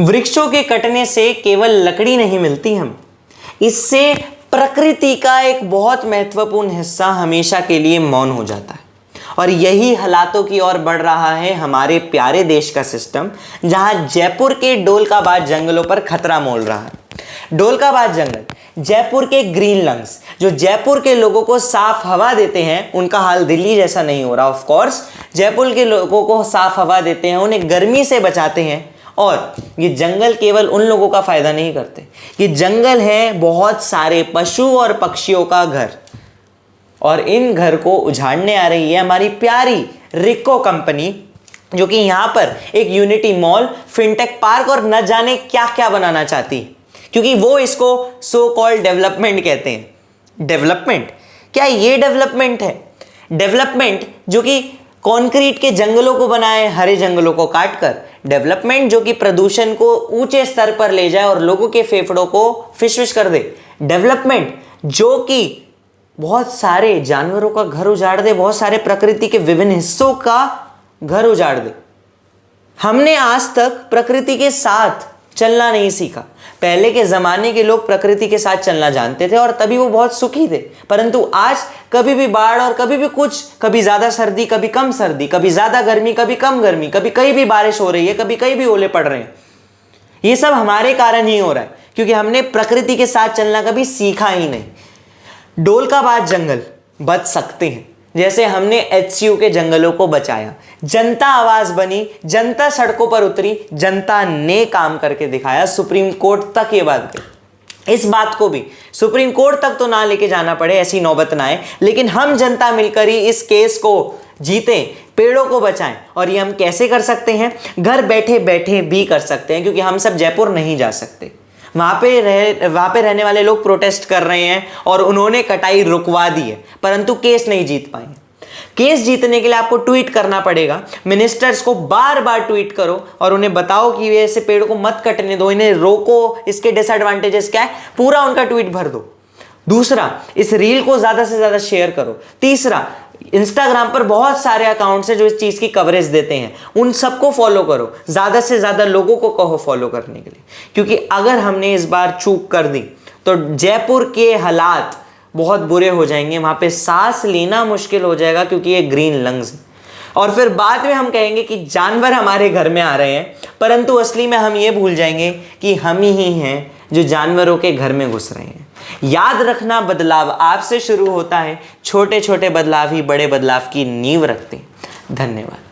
वृक्षों के कटने से केवल लकड़ी नहीं मिलती हमें, इससे प्रकृति का एक बहुत महत्वपूर्ण हिस्सा हमेशा के लिए मौन हो जाता है। और यही हालातों की ओर बढ़ रहा है हमारे प्यारे देश का सिस्टम, जहां जयपुर के डोलकाबाज जंगलों पर खतरा मोल रहा है। डोलकाबाज जंगल, जयपुर के ग्रीन लंग्स, जो जयपुर के लोगों को साफ हवा देते हैं, उनका हाल दिल्ली जैसा नहीं हो रहा। ऑफ कोर्स जयपुर के लोगों को साफ हवा देते हैं, उन्हें गर्मी से बचाते हैं। और ये जंगल केवल उन लोगों का फायदा नहीं करते, ये जंगल है बहुत सारे पशु और पक्षियों का घर। और इन घर को उजाड़ने आ रही है हमारी प्यारी रिको कंपनी, जो कि यहाँ पर एक यूनिटी मॉल, फिनटेक पार्क और न जाने क्या क्या बनाना चाहती है, क्योंकि वो इसको सो कॉल्ड डेवलपमेंट कहते हैं। डेवलपमेंट क्या ये डेवलपमेंट है? डेवलपमेंट जो कि कंक्रीट के जंगलों को बनाए, हरे जंगलों को काटकर। डेवलपमेंट जो कि प्रदूषण को ऊंचे स्तर पर ले जाए और लोगों के फेफड़ों को फिश कर दे। डेवलपमेंट जो कि बहुत सारे जानवरों का घर उजाड़ दे, बहुत सारे प्रकृति के विभिन्न हिस्सों का घर उजाड़ दे। हमने आज तक प्रकृति के साथ चलना नहीं सीखा। पहले के जमाने के लोग प्रकृति के साथ चलना जानते थे और तभी वो बहुत सुखी थे, परंतु आज कभी भी बाढ़ और कभी भी कुछ, कभी ज्यादा सर्दी कभी कम सर्दी, कभी ज्यादा गर्मी कभी कम गर्मी, कभी कहीं भी बारिश हो रही है, कभी कहीं भी ओले पड़ रहे हैं। ये सब हमारे कारण ही हो रहा है, क्योंकि हमने प्रकृति के साथ चलना कभी सीखा ही नहीं। डोलकाबाज जंगल बच सकते हैं, जैसे हमने HCU के जंगलों को बचाया। जनता आवाज बनी, जनता सड़कों पर उतरी, जनता ने काम करके दिखाया। सुप्रीम कोर्ट तक ये बात गई। इस बात को भी सुप्रीम कोर्ट तक तो ना लेके जाना पड़े, ऐसी नौबत ना आए, लेकिन हम जनता मिलकर ही इस केस को जीतें, पेड़ों को बचाएं। और ये हम कैसे कर सकते हैं? घर बैठे बैठे भी कर सकते हैं, क्योंकि हम सब जयपुर नहीं जा सकते। वहां पे रहने वाले लोग प्रोटेस्ट कर रहे हैं और उन्होंने कटाई रुकवा दी है, परंतु केस नहीं जीत पाए। केस जीतने के लिए आपको ट्वीट करना पड़ेगा। मिनिस्टर्स को बार बार ट्वीट करो और उन्हें बताओ कि ये ऐसे पेड़ों को मत कटने दो, इन्हें रोको, इसके डिसएडवांटेजेस क्या है, पूरा उनका ट्वीट भर दो। दूसरा, इस रील को ज्यादा से ज्यादा शेयर करो। तीसरा, इंस्टाग्राम पर बहुत सारे अकाउंट्स हैं जो इस चीज की कवरेज देते हैं, उन सबको फॉलो करो। ज्यादा से ज्यादा लोगों को कहो फॉलो करने के लिए, क्योंकि अगर हमने इस बार चूक कर दी तो जयपुर के हालात बहुत बुरे हो जाएंगे। वहां पे सांस लेना मुश्किल हो जाएगा, क्योंकि ये ग्रीन लंग्स है। और फिर बाद में हम कहेंगे कि जानवर हमारे घर में आ रहे हैं, परंतु असली में हम ये भूल जाएंगे कि हम ही हैं जो जानवरों के घर में घुस रहे हैं। याद रखना, बदलाव आपसे शुरू होता है। छोटे छोटे बदलाव ही बड़े बदलाव की नींव रखते हैं। धन्यवाद।